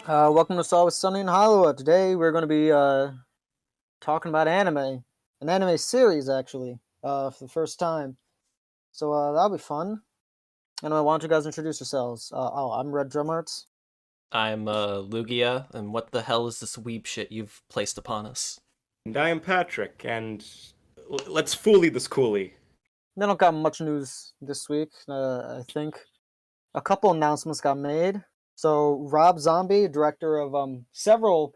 Welcome to It's Always Sunny in Hollywood. Today we're going to be talking about an anime series actually, for the first time. So that'll be fun. Anyway, why don't you guys introduce yourselves? I'm Red Drumarts. I'm Lugia, and what the hell is this weeb shit you've placed upon us? And I am Patrick, and let's Fooly this Cooly. They don't got much news this week. I think a couple announcements got made. So Rob Zombie, director of several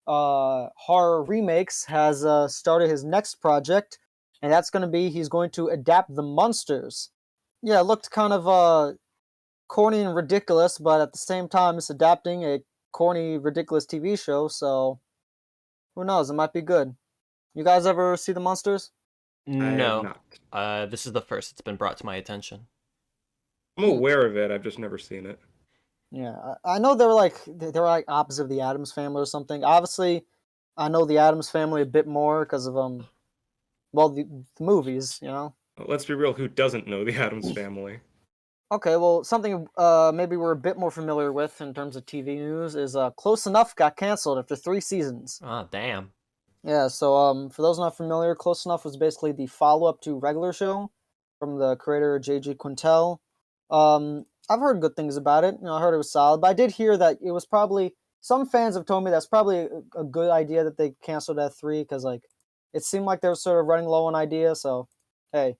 horror remakes, has started his next project, and that's going to be he's going to adapt the Munsters. Yeah, it looked kind of corny and ridiculous, but at the same time, it's adapting a corny, ridiculous TV show, so who knows? It might be good. You guys ever see the Munsters? I have No. not. This is the first it's been brought to my attention. I'm aware of it, I've just never seen it. Yeah, I know they're like opposite of the Addams Family or something. Obviously, I know the Addams Family a bit more because of the movies, you know. Let's be real, who doesn't know the Addams Family? Okay, well, something maybe we're a bit more familiar with in terms of TV news is Close Enough got canceled after 3 seasons. Ah, damn. Yeah, so for those not familiar, Close Enough was basically the follow-up to Regular Show from the creator J.G. Quintel. I've heard good things about it. I heard it was solid, but I did hear that it was probably some fans have told me that's probably a good idea that they canceled at 3 because like it seemed like they were sort of running low on ideas. So hey,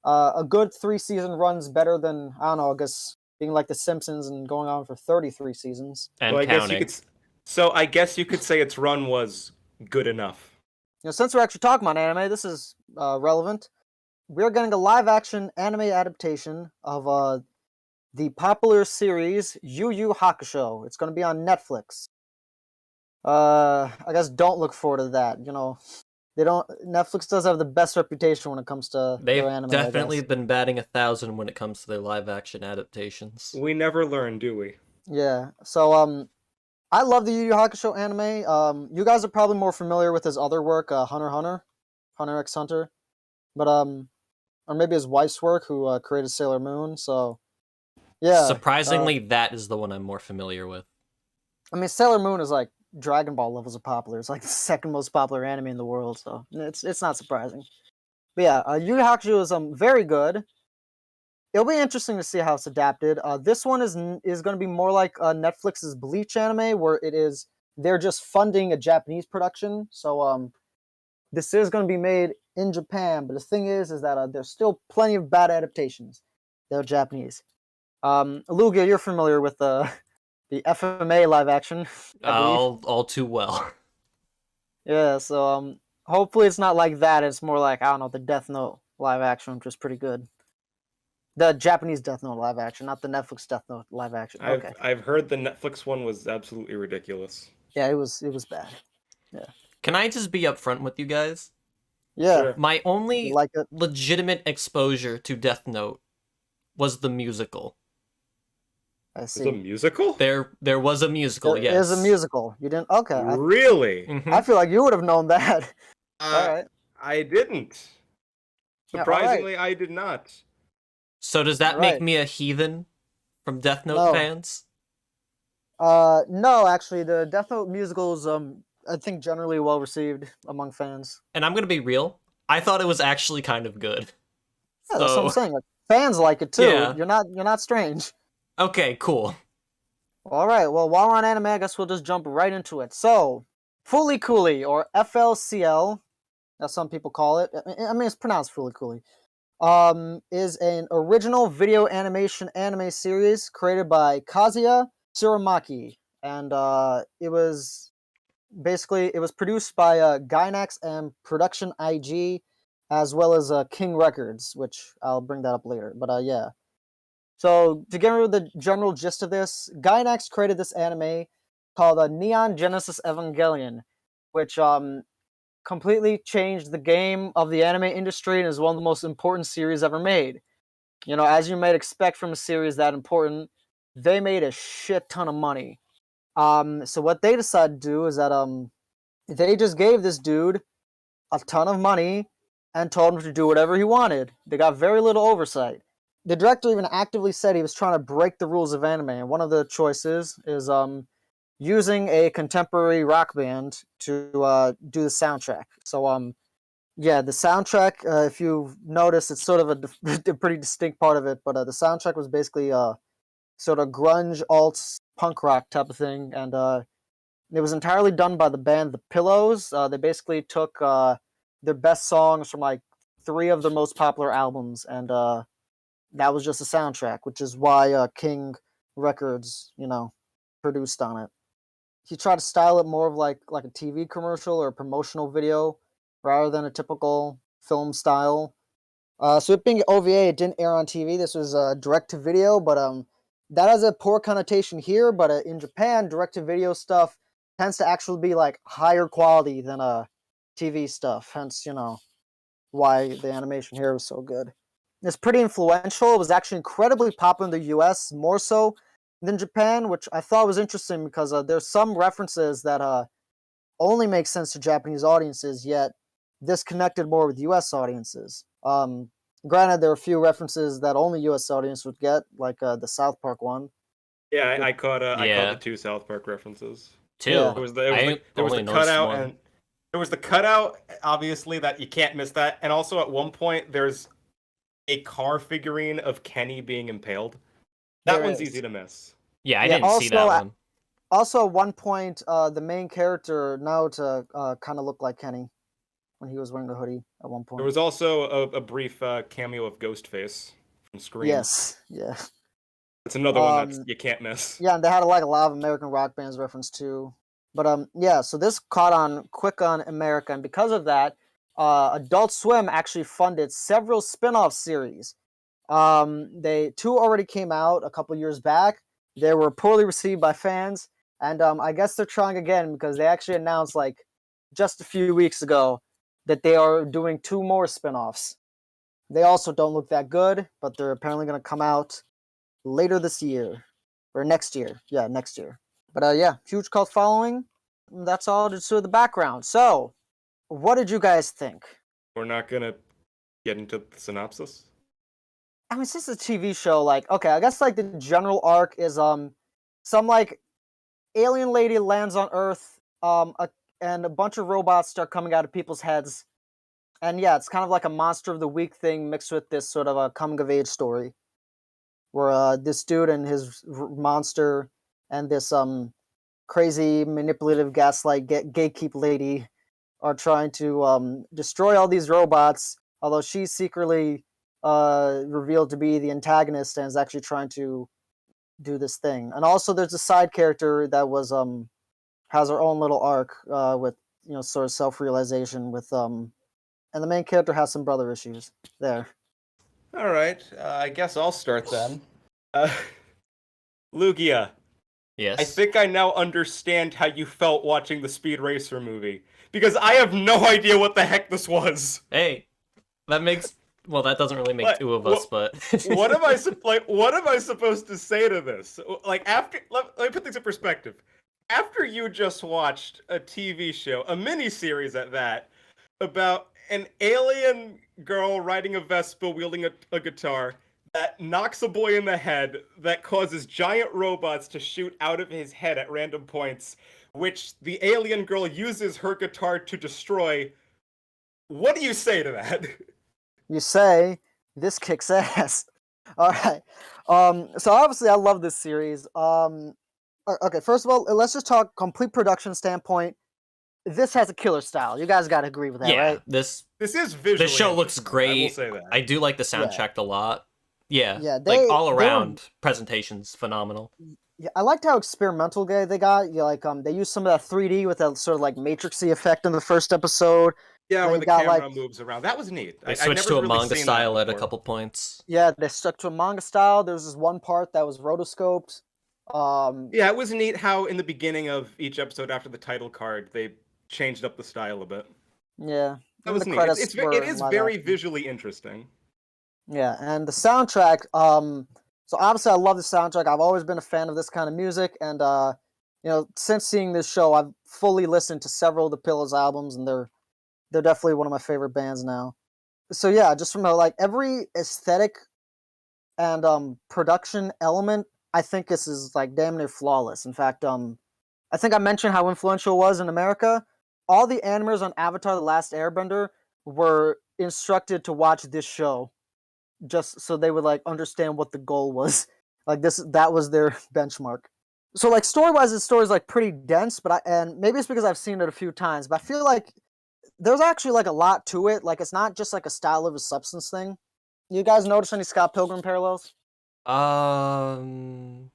a good 3 season run's better than I don't know. I guess being like The Simpsons and going on for 33 seasons. And Well, I guess you counting. could. So I guess you could say its run was good enough. Since we're actually talking about anime, this is relevant. We're getting a live-action anime adaptation of the popular series Yu Yu Hakusho. It's going to be on Netflix. I guess don't look forward to that. They don't. Netflix does have the best reputation when it comes to They've their anime. definitely been batting 1,000 when it comes to their live-action adaptations. We never learn, do we? Yeah. So I love the Yu Yu Hakusho anime. You guys are probably more familiar with his other work, Hunter x Hunter, Hunter x Hunter, but or maybe his wife's work, who created Sailor Moon. So yeah. Surprisingly, that is the one I'm more familiar with. I mean, Sailor Moon is like Dragon Ball levels of popular. It's like the second most popular anime in the world, so it's not surprising. But yeah, Yu Yu Hakusho is very good. It'll be interesting to see how it's adapted. This one is going to be more like Netflix's Bleach anime, where they're just funding a Japanese production. So this is going to be made in Japan, but the thing is that there's still plenty of bad adaptations. They're Japanese. Lugia, you're familiar with the FMA live action, I believe. All too well. Yeah, so hopefully it's not like that. It's more like, I don't know, the Death Note live action, which is pretty good. The Japanese Death Note live action, not the Netflix Death Note live action. Okay. I've heard the Netflix one was absolutely ridiculous. Yeah, it was bad. Yeah. Can I just be upfront with you guys? Yeah. Sure. My only Like it. legitimate exposure to Death Note was the musical. I Is it a see. musical? There was a musical, There yes. is a musical. You didn't? Okay. Really? Mhm. I feel like you would have known that. All right. I didn't. Yeah, all right. Surprisingly, I did not. So does that Alright. make me a heathen from Death Note No. fans? No, actually, the Death Note musical is I think generally well received among fans. And I'm gonna be real, I thought it was actually kind of good. Yeah, that's what I'm So, saying. Like, fans like it too. Yeah. You're not strange. okay, cool. All right. Well, while we're on anime, I guess we'll just jump right into it. So, Fooly Cooly, or FLCL, as some people call it. I mean, it's pronounced Fooly Cooly. Is an original video animation anime series created by Kazuya Tsurumaki, and it was produced by Gainax and Production IG, as well as King Records, which I'll bring that up later. But yeah. So to get rid of the general gist of this, Gainax created this anime called Neon Genesis Evangelion, which completely changed the game of the anime industry and is one of the most important series ever made. As you might expect from a series that important, they made a shit ton of money. So what they decided to do is that they just gave this dude a ton of money and told him to do whatever he wanted. They got very little oversight. The director even actively said he was trying to break the rules of anime, and one of the choices is using a contemporary rock band to do the soundtrack. So yeah, the soundtrack, if you've noticed, it's sort of a pretty distinct part of it, but the soundtrack was basically sort of grunge, alt, punk rock type of thing, and it was entirely done by the band The Pillows. They basically took their best songs from like 3 of their most popular albums, and that was just a soundtrack, which is why King Records, produced on it. He tried to style it more of like a TV commercial or a promotional video rather than a typical film style. So it being OVA, it didn't air on TV. This was direct to video, but that has a poor connotation here. But in Japan, direct to video stuff tends to actually be like higher quality than TV stuff. Hence, why the animation here was so good. It's pretty influential. It was actually incredibly popular in the U.S., more so than Japan, which I thought was interesting because there's some references that only make sense to Japanese audiences, yet this connected more with U.S. audiences. Granted, there are a few references that only U.S. audience would get, like the South Park one. Yeah, I caught Yeah. the 2 South Park references. Two. Yeah. There was I there was only the noticed cutout one. and there was the cutout, obviously, that you can't miss that. And also at one point there's a car figurine of Kenny being impaled. That There one's is. easy to miss. Yeah, I Yeah, didn't see that also, one. Also, at one point, the main character now to kind of look like Kenny when he was wearing the hoodie at one There point. was also a brief cameo of Ghostface from Scream. Yes, yeah. It's another one that you can't miss. Yeah, and they had like a lot of American rock bands reference too. But yeah, so this caught on quick on America, and because of that, Adult Swim actually funded several spin-off series. They 2 already came out a couple years back. They were poorly received by fans, and I guess they're trying again because they actually announced like just a few weeks ago that they are doing 2 more spin-offs. They also don't look that good, but they're apparently going to come out later this year or next year. Yeah, next year. But yeah, huge cult following. That's all to do with the background. So, what did you guys think? We're not gonna get into the synopsis. I mean, it's just a TV show. Like, okay, I guess like the general arc is some like alien lady lands on Earth, and a bunch of robots start coming out of people's heads, and yeah, it's kind of like a monster of the week thing mixed with this sort of a coming of age story, where this dude and his monster and this crazy manipulative gaslight gatekeep lady are trying to destroy all these robots, although she's secretly revealed to be the antagonist and is actually trying to do this thing. And also there's a side character that was has her own little arc with sort of self-realization with and the main character has some brother issues there. All right, I guess I'll start then. Lugia, Yes. I think I now understand how you felt watching the Speed Racer movie, because I have no idea what the heck this was. Hey, that makes... Well, that doesn't really make What- 2 of us, but... What am I what am I supposed to say to this? Like, after let me put things in perspective. After you just watched a TV show, a mini-series at that, about an alien girl riding a Vespa wielding a guitar that knocks a boy in the head, that causes giant robots to shoot out of his head at random points, which the alien girl uses her guitar to destroy, what do you say to that? You say this kicks ass. All right. So obviously I love this series. Okay, first of all, let's just talk complete production standpoint. This has a killer style. You guys got to agree with that, yeah, right? This is visually This show looks interesting, great. I will say that. I do like the soundtrack a lot. Yeah, Yeah, like all they were- around presentation's phenomenal. Yeah, I liked how experimental they got. Like they used some of that 3D with that sort of like matrixy effect in the first episode. Yeah, Then where you the got, camera like- moves around. That was neat. They I've switched never to a really manga seen style that at a before. couple points. Yeah, they stuck to a manga style. There was this one part that was rotoscoped. Yeah, it was neat how in the beginning of each episode after the title card, they changed up the style a bit. Yeah, That and was the neat. credits It were is live very action. visually interesting. Yeah, and the soundtrack. So obviously I love the soundtrack. I've always been a fan of this kind of music, and since seeing this show, I've fully listened to several of the Pillows albums, and they're definitely one of my favorite bands now. So yeah, just from like every aesthetic and production element, I think this is like damn near flawless. In fact, I think I mentioned how influential it was in America. All the animators on Avatar: The Last Airbender were instructed to watch this show, just so they would like understand what the goal was. Like that was their benchmark. So like story wise, the story is like pretty dense, and maybe it's because I've seen it a few times, but I feel like there's actually like a lot to it. Like it's not just like a style over substance thing. You guys notice any Scott Pilgrim parallels? Um,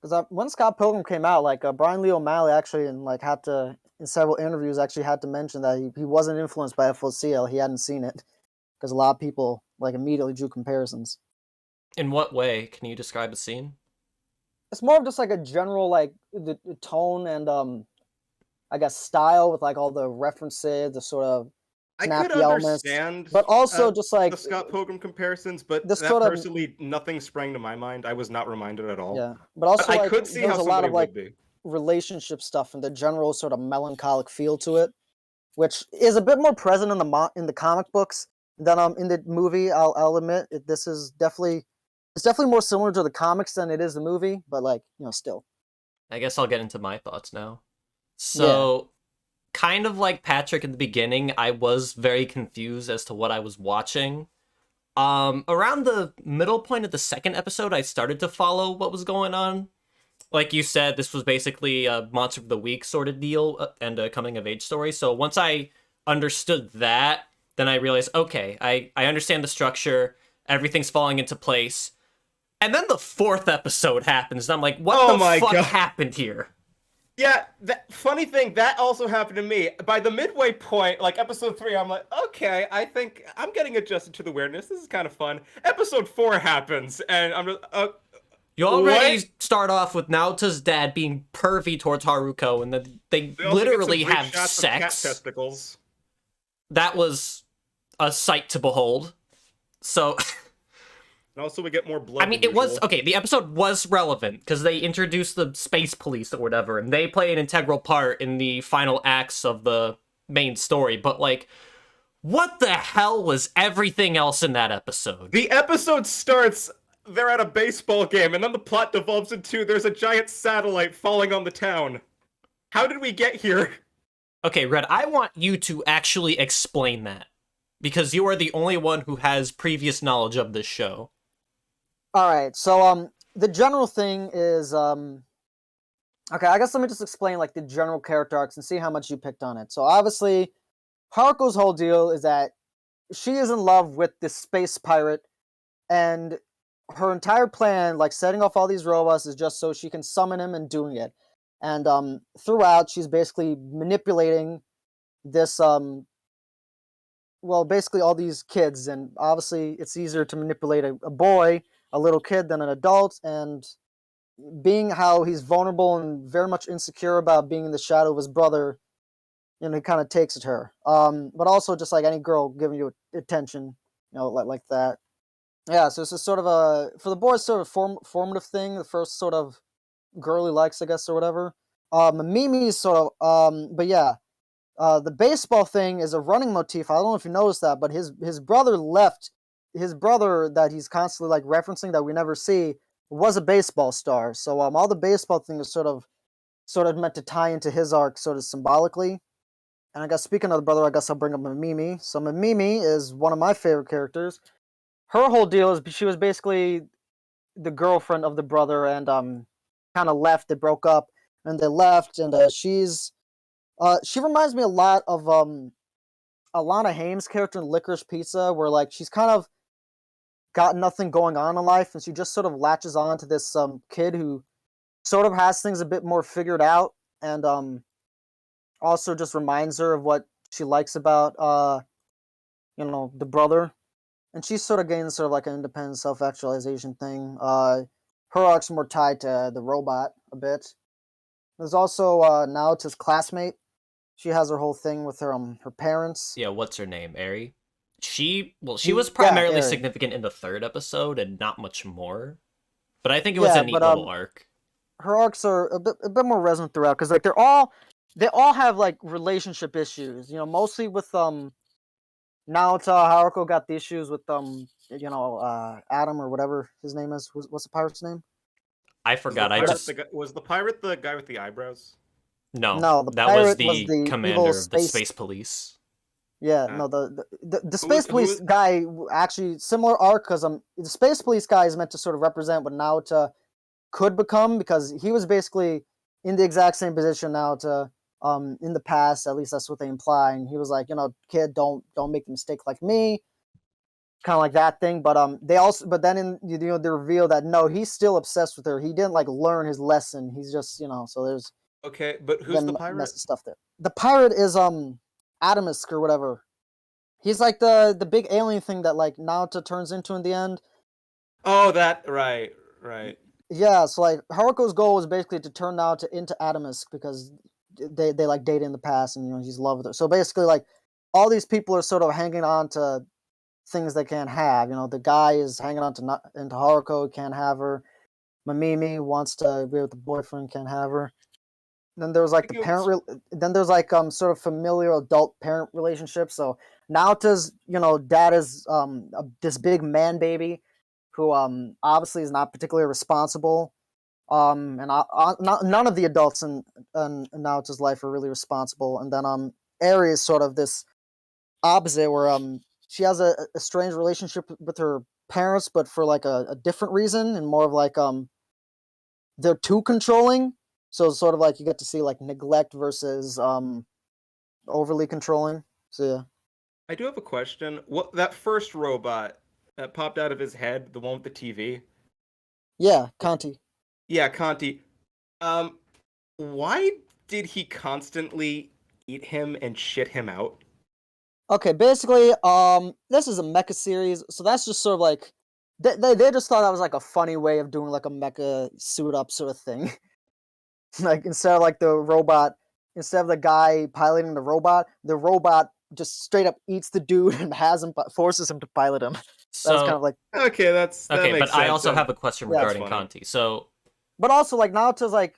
Because when Scott Pilgrim came out, like Brian Lee O'Malley actually, and like had to in several interviews actually had to mention that he wasn't influenced by FLCL. He hadn't seen it because a lot of people like immediately drew comparisons. in what way? Can you describe a scene? It's more of just like a general like the tone and I guess style with like all the references, the sort of I could snappy elements, understand but also just like the Scott Pilgrim comparisons, but this that sort of personally, nothing sprang to my mind. I was not reminded at all. yeah, but also I like could see there's how a lot somebody of like would be. relationship stuff and the general sort of melancholic feel to it, which is a bit more present in the comic books than in the movie. I'll admit this is definitely it's definitely more similar to the comics than it is the movie, but like still I guess I'll get into my thoughts now. yeah. So, kind of like Patrick in the beginning, I was very confused as to what I was watching. Around the middle point of the second episode, I started to follow what was going on. Like you said, this was basically a Monster of the Week sort of deal and a coming of age story. So once I understood that, then I realized, okay, I understand the structure, everything's falling into place. And then the fourth episode happens, and I'm like, what Oh the my fuck God. happened here? Yeah, funny thing, that also happened to me. By the midway point, like episode 3, I'm like, okay, I think I'm getting adjusted to the weirdness. This is kind of fun. Episode 4 happens, and I'm just, You already what? start off with Naota's dad being pervy towards Haruko, and then they They also get some literally great have shots of cat sex. testicles. That was a sight to behold. So, And also we get more blood I mean, than it was usual. okay. The episode was relevant because they introduced the space police or whatever, and they play an integral part in the final acts of the main story. But like, what the hell was everything else in that episode? The episode starts, they're at a baseball game, and then the plot devolves into there's a giant satellite falling on the town. How did we get here? Okay, Red, I want you to actually explain that because you are the only one who has previous knowledge of this show. All right, so the general thing is okay. I guess let me just explain like the general character arcs and see how much you picked on it. So obviously, Haruko's whole deal is that she is in love with this space pirate, and her entire plan, like setting off all these robots, is just so she can summon him and doing it. And throughout, she's basically manipulating this well, basically all these kids, and obviously it's easier to manipulate a boy, a little kid, than an adult, and being how he's vulnerable and very much insecure about being in the shadow of his brother, he kind of takes it to her. But also just like any girl giving you attention, like that. Yeah, so it's a sort of for the boys, sort of formative thing, the first sort of girl he likes, I guess, or whatever. Mimi's sort of, but yeah, the baseball thing is a running motif. I don't know if you noticed that, but his brother left. His brother that he's constantly like referencing that we never see was a baseball star. So all the baseball thing is sort of meant to tie into his arc, sort of symbolically. And I guess speaking of the brother, I guess I'll bring up Mimi. So Mimi is one of my favorite characters. Her whole deal is she was basically the girlfriend of the brother, and kind of left. They broke up, and they left, and she reminds me a lot of Alana Haim's character in Licorice Pizza, where like she's kind of got nothing going on in life, and she just sort of latches on to this kid who sort of has things a bit more figured out, and also just reminds her of what she likes about the brother, and she sort of gains sort of like an independent self-actualization thing. Her arc's more tied to the robot a bit. There's also Naota's classmate. She has her whole thing with her parents. Yeah, what's her name? Eri? She was Yeah, primarily Eri. significant in the third episode and not much more. But I think it was Yeah, a neat but little arc. her arcs are a bit more resonant throughout because like they all have like relationship issues. Mostly with Naota. Haruko got the issues with Adam or whatever his name is. What's the pirate's name? I forgot. I just Was the pirate the guy with the eyebrows? No, No, the that was pirate was the the evil commander of the space. space police. Yeah, Uh, no, the space who police is- guy actually similar arc because the space police guy is meant to sort of represent what Naota could become because he was basically in the exact same position Naota in the past, at least that's what they imply, and he was like, kid, don't make the mistake like me, kind of like that thing. But they also, but then in they reveal that no, he's still obsessed with her. He didn't like learn his lesson. He's just so there's Okay, but who's the then pirate? messy stuff there. The pirate is Atomisk or whatever. He's like the big alien thing that like Naota turns into in the end. Oh, that right. Yeah, so like Haruko's goal was basically to turn Naota into Atomisk because they like dated in the past and he's in love with her. So basically like all these people are sort of hanging on to things they can't have. The guy is hanging on to into Haruko, can't have her. Mamimi wants to be with the boyfriend, can't have her. Then there was like the parent. Then there's like sort of familiar adult parent relationship. So Naota's dad is this big man baby, who obviously is not particularly responsible. And none of the adults in Naota's life are really responsible. And then Eri is sort of this opposite, where she has a strange relationship with her parents, but for like a different reason, and more of like they're too controlling. So it's sort of like you get to see like neglect versus overly controlling. So yeah. I do have a question. What that first robot that popped out of his head, the one with the TV? Yeah, Conti. Yeah, Conti. Um, why did he constantly eat him and shit him out? Okay, basically, this is a mecha series, so that's just sort of like they just thought that was like a funny way of doing like a mecha suit up sort of thing. Like instead of like instead of the guy piloting the robot just straight up eats the dude and forces him to pilot him. That's kind So of like Okay, that okay, makes but I sense. also And have a question Yeah, that's regarding funny. Conti. So but also like Naoto's like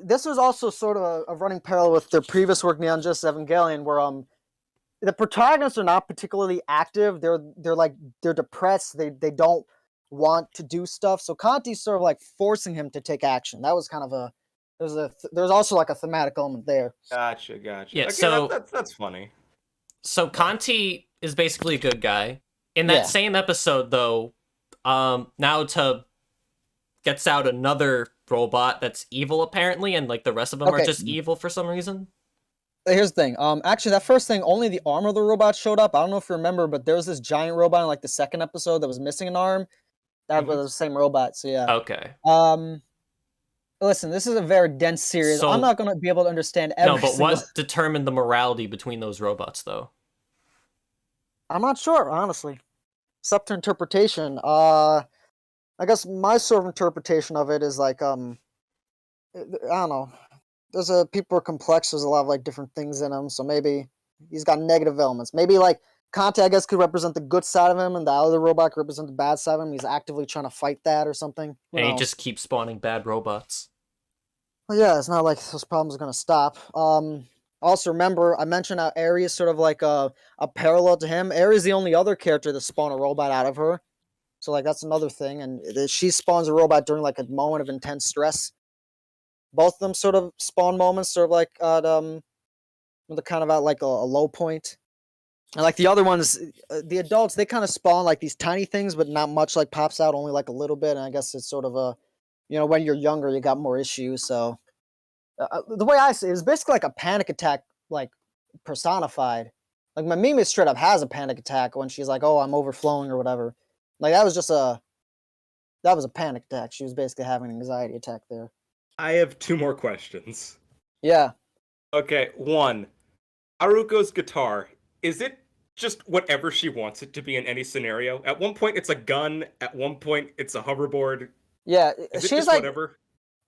this was also sort of a running parallel with their previous work Neon Justice Evangelion, where the protagonists are not particularly active. They're depressed. They don't want to do stuff. So Conti's sort of like forcing him to take action. That was kind of there's also like a thematic element there. Gotcha. yeah, Okay, so that's funny. Conti is basically a good guy. In that Yeah. same episode, though, Naruto gets out another robot that's evil apparently, and like the rest of them are Okay. just evil for some reason. Here's the thing. Actually, that first thing, only the arm of the robot showed up. I don't know if you remember, but there was this giant robot in like the second episode that was missing an arm. That was the same robot. So yeah. Okay. Listen, this is a very dense series. I'm So not gonna be able to understand no, every but single. what determined the morality between those robots, though? I'm not sure, honestly. It's up to interpretation. I guess my sort of interpretation of it is like I don't know. People are complex. There's a lot of like different things in him. So maybe he's got negative elements. Maybe like Conte, I guess, could represent the good side of him, and the other robot could represent the bad side of him. He's actively trying to fight that or something. Who And he knows? just keeps spawning bad robots. Well, yeah, it's not like those problems are gonna stop. Also remember I mentioned how Aerie is sort of like a parallel to him. Aerie is the only other character to spawn a robot out of her. So like that's another thing, and she spawns a robot during like a moment of intense stress. Both of them sort of spawn moments, sort of like at when they're kind of at like a low point. And like the other ones, the adults they kind of spawn like these tiny things, but not much like pops out, only like a little bit. And I guess it's sort of when you're younger, you got more issues. So the way I see it is basically like a panic attack, like personified. Like my meme straight up has a panic attack when she's like, "Oh, I'm overflowing" or whatever. Like that was a panic attack. She was basically having an anxiety attack there. I have two more questions. Yeah. Okay, one. Haruko's guitar, is it just whatever she wants it to be in any scenario? At one point it's a gun, at one point it's a hoverboard. Yeah. Is it She's just like, whatever?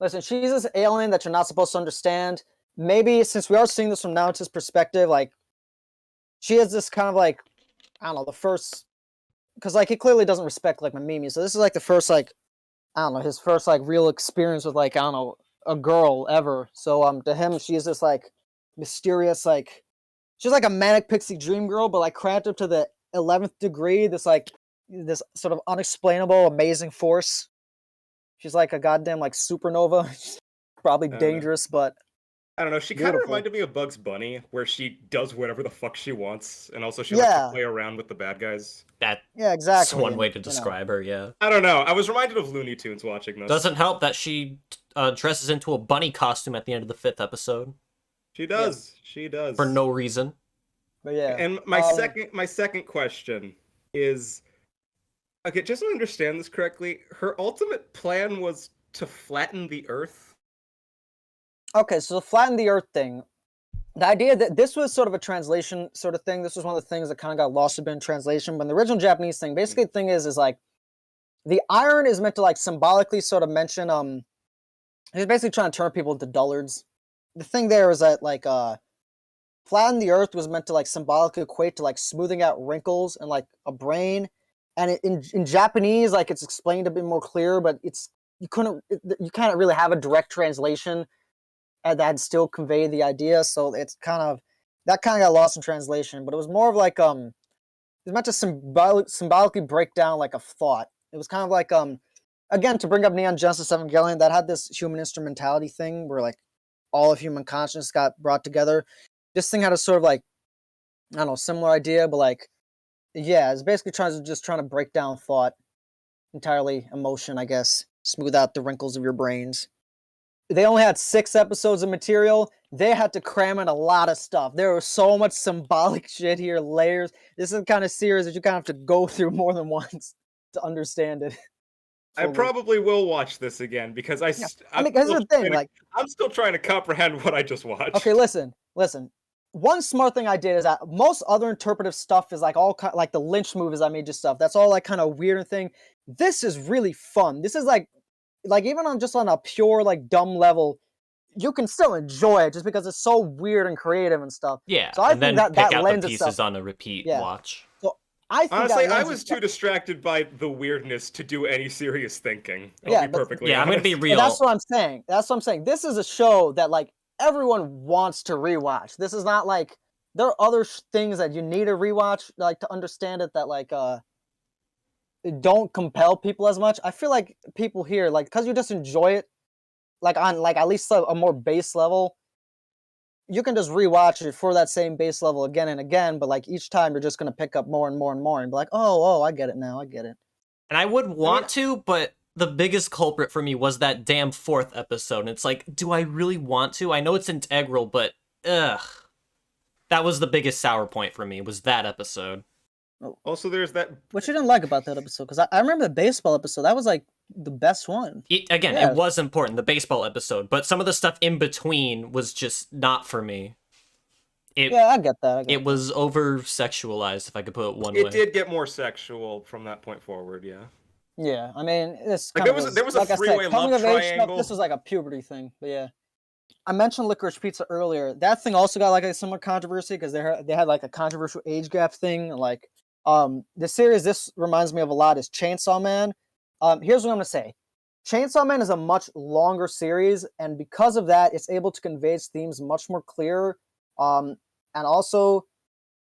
listen, she's this alien that you're not supposed to understand. Maybe since we are seeing this from Naoto's perspective, like she has this kind of like, I don't know, the first, because like he clearly doesn't respect like Mimimi. So this is like the first like, I don't know, his first like real experience with like, I don't know, a girl ever. So to him, she's this like mysterious like, she's like a manic pixie dream girl, but like cranked up to the 11th degree. This sort of unexplainable amazing force. She's like a goddamn like supernova. Probably I don't know. dangerous, but I don't know. She kind of Beautiful. reminded me of Bugs Bunny, where she does whatever the fuck she wants, and also she likes to Yeah, play around with the bad guys. That's yeah, exactly. one And way to you know, describe her, yeah. I don't know. I was reminded of Looney Tunes watching this. Doesn't help that she dresses into a bunny costume at the end of the 5th episode She yeah, does. She does. for no reason. but yeah. And my second question is, okay, just to understand this correctly, her ultimate plan was to flatten the Earth. Okay, so the flatten the Earth thing. The idea that this was sort of a translation sort of thing. This was one of the things that kind of got lost a bit in translation. But in the original Japanese thing, basically the thing is like the iron is meant to like symbolically sort of mention he's basically trying to turn people into dullards. The thing there is that like flatten the Earth was meant to like symbolically equate to like smoothing out wrinkles and like a brain. And in Japanese, like it's explained a bit more clear, but you can't really have a direct translation and that still convey the idea. So it's kind of got lost in translation. But it was more of like it was meant to symbolically break down like a thought. It was kind of like again, to bring up Neon Genesis Evangelion, that had this human instrumentality thing where like all of human consciousness got brought together. This thing had a sort of like, I don't know, similar idea, but like, yeah, it's basically trying to break down thought, entirely emotion, I guess, smooth out the wrinkles of your brains. They only had 6 episodes of material. They had to cram in a lot of stuff. There was so much symbolic shit here, layers. This is the kind of series that you kind of have to go through more than once to understand it. I probably will watch this again because Yeah. I mean, here's the thing, like, I'm still trying to comprehend what I just watched. okay, listen. One smart thing I did is that most other interpretive stuff is like all like the Lynch movies I made just stuff. That's all like kind of weird thing. This is really fun. This is like even on a pure like dumb level, you can still enjoy it just because it's so weird and creative and stuff. Yeah, So I and think then that pick out lends the pieces itself. on a repeat Yeah. watch. So I think Honestly, that I lends was itself- too distracted by the weirdness to do any serious thinking. I'll Yeah, be but- perfectly Yeah, I'm honest. gonna be But real. that's what I'm saying. This is a show that like everyone wants to rewatch. This is not like there are other things that you need to rewatch like to understand it that like don't compel people as much. I feel like people here like because you just enjoy it like on like at least a more base level. You can just rewatch it for that same base level again and again, but like each time you're just gonna pick up more and more and more and be like, oh, I get it now, I get it. And I would want to, but the biggest culprit for me was that damn 4th episode. And it's like, do I really want to? I know it's integral, but ugh. That was the biggest sour point for me, was that episode. Also, there's that. What you didn't like about that episode? Because I remember the baseball episode. That was like the best one. It was important, the baseball episode, but some of the stuff in between was just not for me. Yeah, I get that. It was over-sexualized, if I could put it one way. It did get more sexual from that point forward, yeah. Yeah, I mean, it's Like, kind there was a like I said, three-way coming love of age stuff, triangle. this was like a puberty thing, but yeah. I mentioned Licorice Pizza earlier. That thing also got like a similar controversy because they had like a controversial age gap thing. Like, the series this reminds me of a lot is Chainsaw Man. Here's what I'm gonna say: Chainsaw Man is a much longer series, and because of that, it's able to convey its themes much more clear. And also,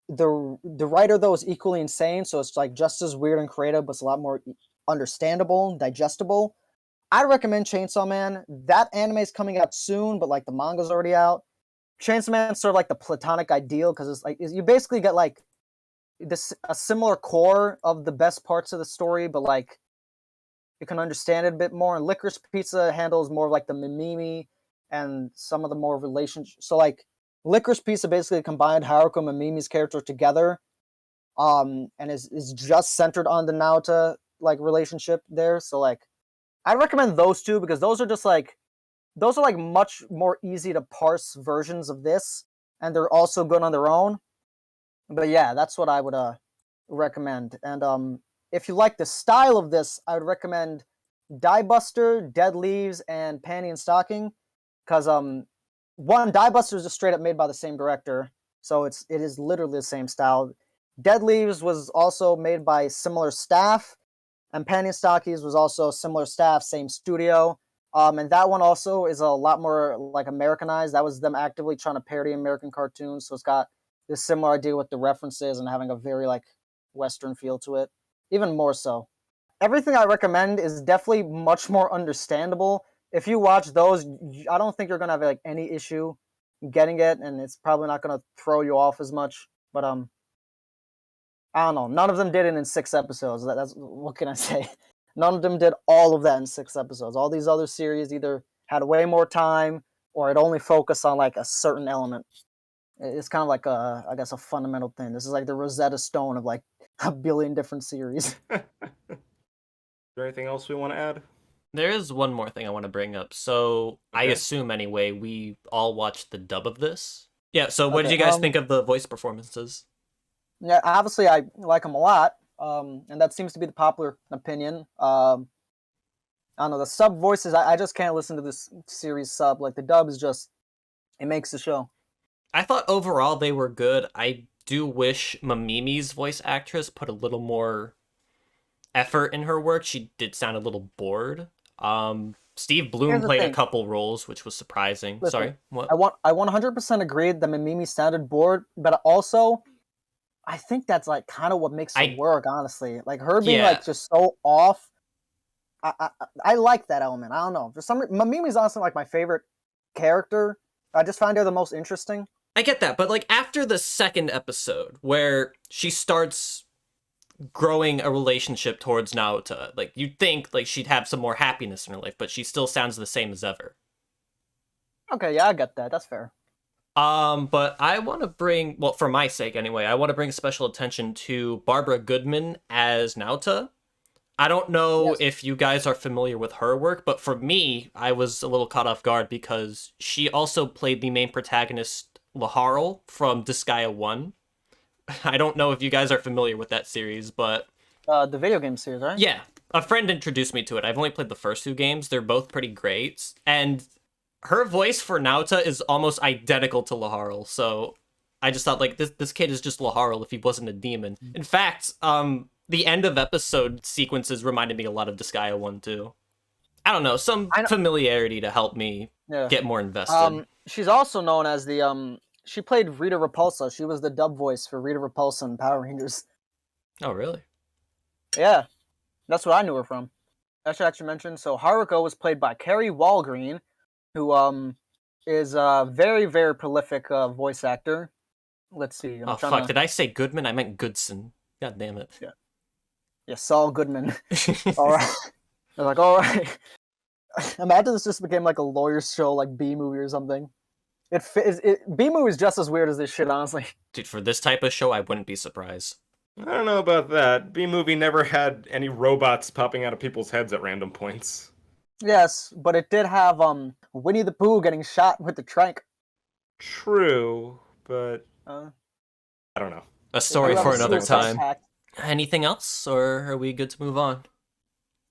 the writer though is equally insane, so it's like just as weird and creative, but it's a lot more understandable, digestible. I recommend Chainsaw Man. That anime is coming out soon, but like the manga's already out. Chainsaw Man's sort of like the platonic ideal because it's like you basically get like a similar core of the best parts of the story, but like you can understand it a bit more. And Licorice Pizza handles more of like the Mimimi and some of the more relationships. So like Licorice Pizza basically combined Haruko Mimimi's character together, and is just centered on the Naota like relationship there. So like I recommend those two because those are like much more easy to parse versions of this, and they're also good on their own. But yeah, that's what I would recommend. And if you like the style of this, I would recommend Die Buster, Dead Leaves, and Panty and Stocking. Because one, Die Buster is just straight up made by the same director, so it is literally the same style. Dead Leaves was also made by similar staff, and Panty and Stockies was also similar staff, same studio. And that one also is a lot more like Americanized. That was them actively trying to parody American cartoons, so it's got this similar idea with the references and having a very like Western feel to it, even more so. Everything I recommend is definitely much more understandable. If you watch those, I don't think you're gonna have like any issue getting it, and it's probably not gonna throw you off as much. But I don't know. None of them did it in 6 episodes. That's what can I say? None of them did all of that in 6 episodes. All these other series either had way more time or it only focused on like a certain element. It's kind of like I guess a fundamental thing. This is like the Rosetta Stone of like a billion different series. Is there anything else we want to add? There is one more thing I want to bring up. So I Okay. assume anyway we all watched the dub of this. Yeah. So what did Okay, you guys think of the voice performances? Yeah, obviously I like them a lot, and that seems to be the popular opinion. I don't know, the sub voices. I just can't listen to this series sub. Like the dub is just, it makes the show. I thought overall they were good. I do wish Mamimi's voice actress put a little more effort in her work. She did sound a little bored. Steve Bloom Here's the played a thing. couple roles, which was surprising. Listen, Sorry, what? I 100% agree that Mimimi sounded bored, but also I think that's like kind of what makes it work. Honestly, like her being Yeah. like just so off. I like that element. I don't know. For some reason, Mimimi's honestly like my favorite character. I just find her the most interesting. I get that, but like after the second episode where she starts growing a relationship towards Naota, like you'd think like she'd have some more happiness in her life, but she still sounds the same as ever. Okay, yeah, I get that. That's fair. But I want to bring, well, for my sake anyway, I want to bring special attention to Barbara Goodman as Naota. I don't know if you guys are familiar with her work, but for me, I was a little caught off guard because she also played the main protagonist, Laharl, from Disgaea 1. I don't know if you guys are familiar with that series, but... The video game series, right? Yeah, a friend introduced me to it. I've only played the first 2 games. They're both pretty great. And her voice for Naota is almost identical to Laharl, so I just thought, like, this kid is just Laharl if he wasn't a demon. In fact, the end of episode sequences reminded me a lot of Disgaea 1, too. I don't know, some familiarity to help me get more invested. She's also known as the, she played Rita Repulsa. She was the dub voice for Rita Repulsa in Power Rangers. Oh, really? Yeah, that's what I knew her from. I should actually mention, so Haruko was played by Carrie Walgreen, who, is a very, very prolific, voice actor. Let's see. Oh, fuck, did I say Goodman? I meant Goodson. God damn it. Yeah, Saul Goodman. All right. I was like, all right. Imagine this just became like a lawyer's show, like B movie or something. B movie is just as weird as this shit, honestly. Dude, for this type of show, I wouldn't be surprised. I don't know about that. B-movie never had any robots popping out of people's heads at random points. Yes, but it did have Winnie the Pooh getting shot with the trank. True, but Uh, I don't know. A story for another time. Pact. Anything else, or are we good to move on?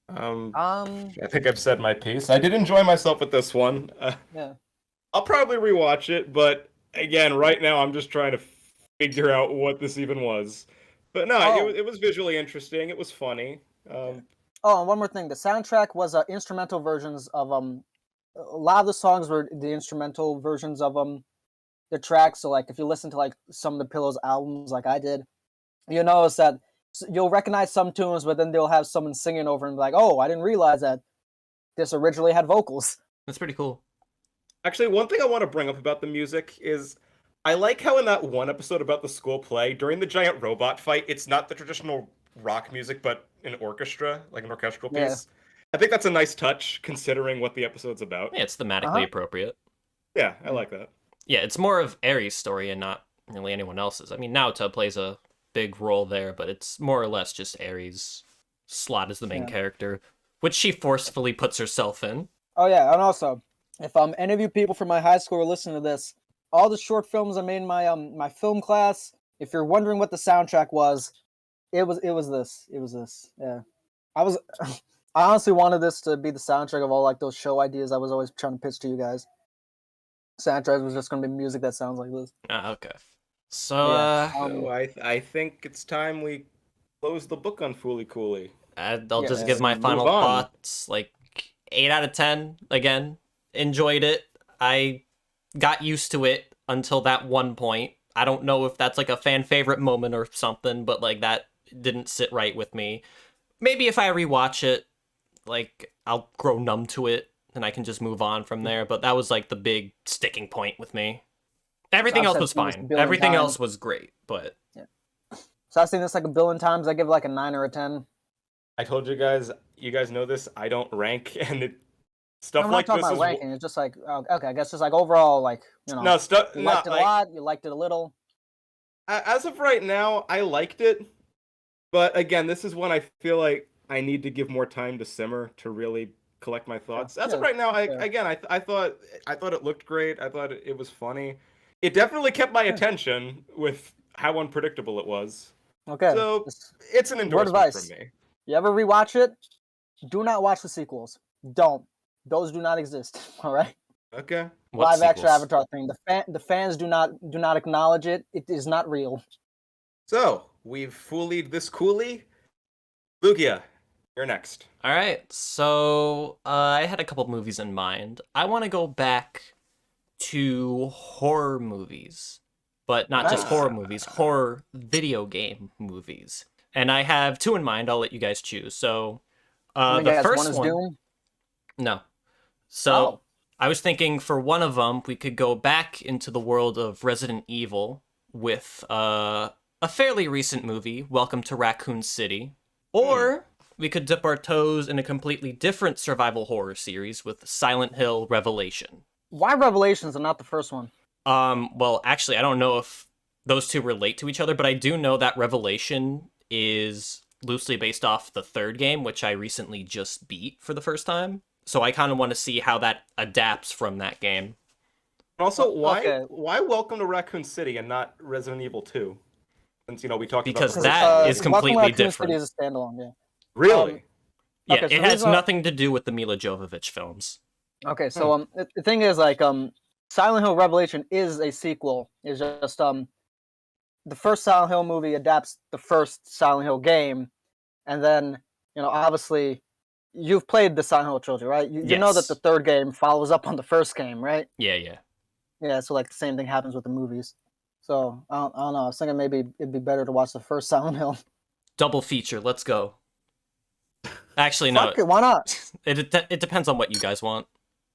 I think I've said my piece. I did enjoy myself with this one. Yeah. I'll probably rewatch it, but again, right now I'm just trying to figure out what this even was. But no, it was visually interesting. It was funny. Oh, and one more thing. The soundtrack was instrumental versions of a lot of the songs were the instrumental versions of the tracks. So like if you listen to like some of the Pillows albums like I did, you'll notice that you'll recognize some tunes, but then they'll have someone singing over and be like, "Oh, I didn't realize that this originally had vocals." That's pretty cool. Actually, one thing I want to bring up about the music is I like how in that one episode about the school play, during the giant robot fight, it's not the traditional rock music, but an orchestra, like an orchestral piece. I think that's a nice touch, considering what the episode's about. Yeah, it's thematically appropriate. Yeah, I like that. Yeah, it's more of Aries' story and not really anyone else's. I mean, Naota plays a big role there, but it's more or less just Aries' slot as the main character, which she forcefully puts herself in. Oh yeah, and also, if any of you people from my high school are listening to this, all the short films I made in my my film class, if you're wondering what the soundtrack was, it was this. It was this. Yeah. I honestly wanted this to be the soundtrack of all like those show ideas I was always trying to pitch to you guys. Soundtrack was just going to be music that sounds like this. Okay. So, so I think it's time we close the book on Fooly Cooly. I'll just give my final thoughts. Like 8 out of 10. Again, enjoyed it. I got used to it until that one point. I don't know if that's like a fan favorite moment or something, but like that didn't sit right with me. Maybe if I rewatch it, like I'll grow numb to it and I can just move on from there. But that was like the big sticking point with me. Everything I've else said was seen this a fine. billion Everything times. else was great, but So I've seen this like a billion times. I give it like a 9 or a 10. I told you guys know this. I don't rank, and stuff I'm not like talking this about is ranking. It's just like okay, I guess just like overall, like no stuff. you liked Not it a like lot, you liked it a little. as of right now, I liked it, but again, this is one I feel like I need to give more time to simmer to really collect my thoughts. As of right now, I thought it looked great. I thought it was funny. It definitely kept my attention with how unpredictable it was. Okay. So it's an Word endorsement advice. from me. You ever rewatch it? Do not watch the sequels. Don't. Those do not exist. All right. Okay. what Live action sequels? Avatar thing. The fans do not acknowledge it. It is not real. So we've foolied this Cooly. Lugia, you're next. All right, so I had a couple movies in mind. I want to go back to horror movies, but not just Nice. horror movies, horror video game movies. And I have two in mind. I'll let you guys choose. So, Let me the guess, first one is one, Doom. no. So Oh. I was thinking for one of them, we could go back into the world of Resident Evil with a fairly recent movie, Welcome to Raccoon City, or we could dip our toes in a completely different survival horror series with Silent Hill Revelation. Why Revelations and not the first one? Well, actually, I don't know if those two relate to each other, but I do know that Revelation is loosely based off the third game, which I recently just beat for the first time. So I kind of want to see how that adapts from that game. Also, Okay. why Welcome to Raccoon City and not Resident Evil 2? Since we talked Because about the that first is game. completely Welcome to Raccoon different. City is a standalone. Yeah. Really. Yeah, Okay, so it the has reason nothing to do with the Mila Jovovich films. Okay, so the thing is like Silent Hill Revelation is a sequel. It's just the first Silent Hill movie adapts the first Silent Hill game, and then obviously you've played the Silent Hill trilogy, right? You know that Yes. the third game follows up on the first game, right? Yeah. Yeah, so like the same thing happens with the movies. So I don't know. I was thinking maybe it'd be better to watch the first Silent Hill. Double feature, let's go. Actually, no. Fuck it, why not? It depends on what you guys want.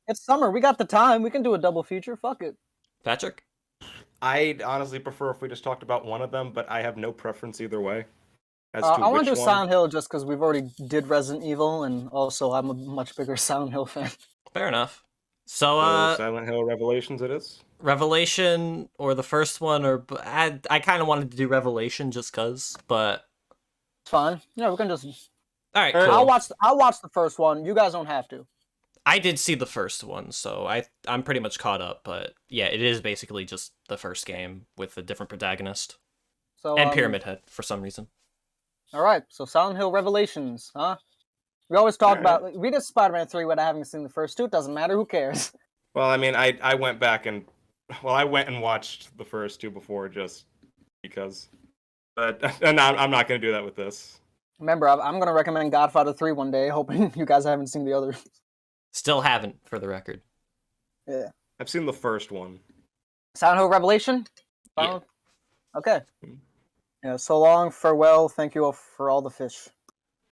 It's summer. We got the time. We can do a double feature. Fuck it. Patrick? I'd honestly prefer if we just talked about one of them, but I have no preference either way. As to I want to which do one. Silent Hill just because we've already did Resident Evil, and also I'm a much bigger Silent Hill fan. Fair enough. So, So Silent Hill Revelations it is. Revelation or the first one, or I kind of wanted to do Revelation just cause, but It's fine. Yeah, we can just. all right, Or cool. I'll watch the first one. You guys don't have to. I did see the first one, so I'm pretty much caught up. But yeah, it is basically just the first game with a different protagonist So and Pyramid Head for some reason. All right. So Silent Hill Revelations, huh? We always talk All about we did Spider-Man 3 when I haven't seen the first two. It doesn't matter. Who cares? Well, I mean, I went back and I went and watched the first two before just because, but and I'm not going to do that with this. Remember, I'm gonna recommend Godfather 3 one day, hoping you guys haven't seen the other. Still haven't, for the record. Yeah. I've seen the first one. Silent Hill Revelation. Yeah. Okay. Yeah. So long. Farewell. Thank you all for all the fish.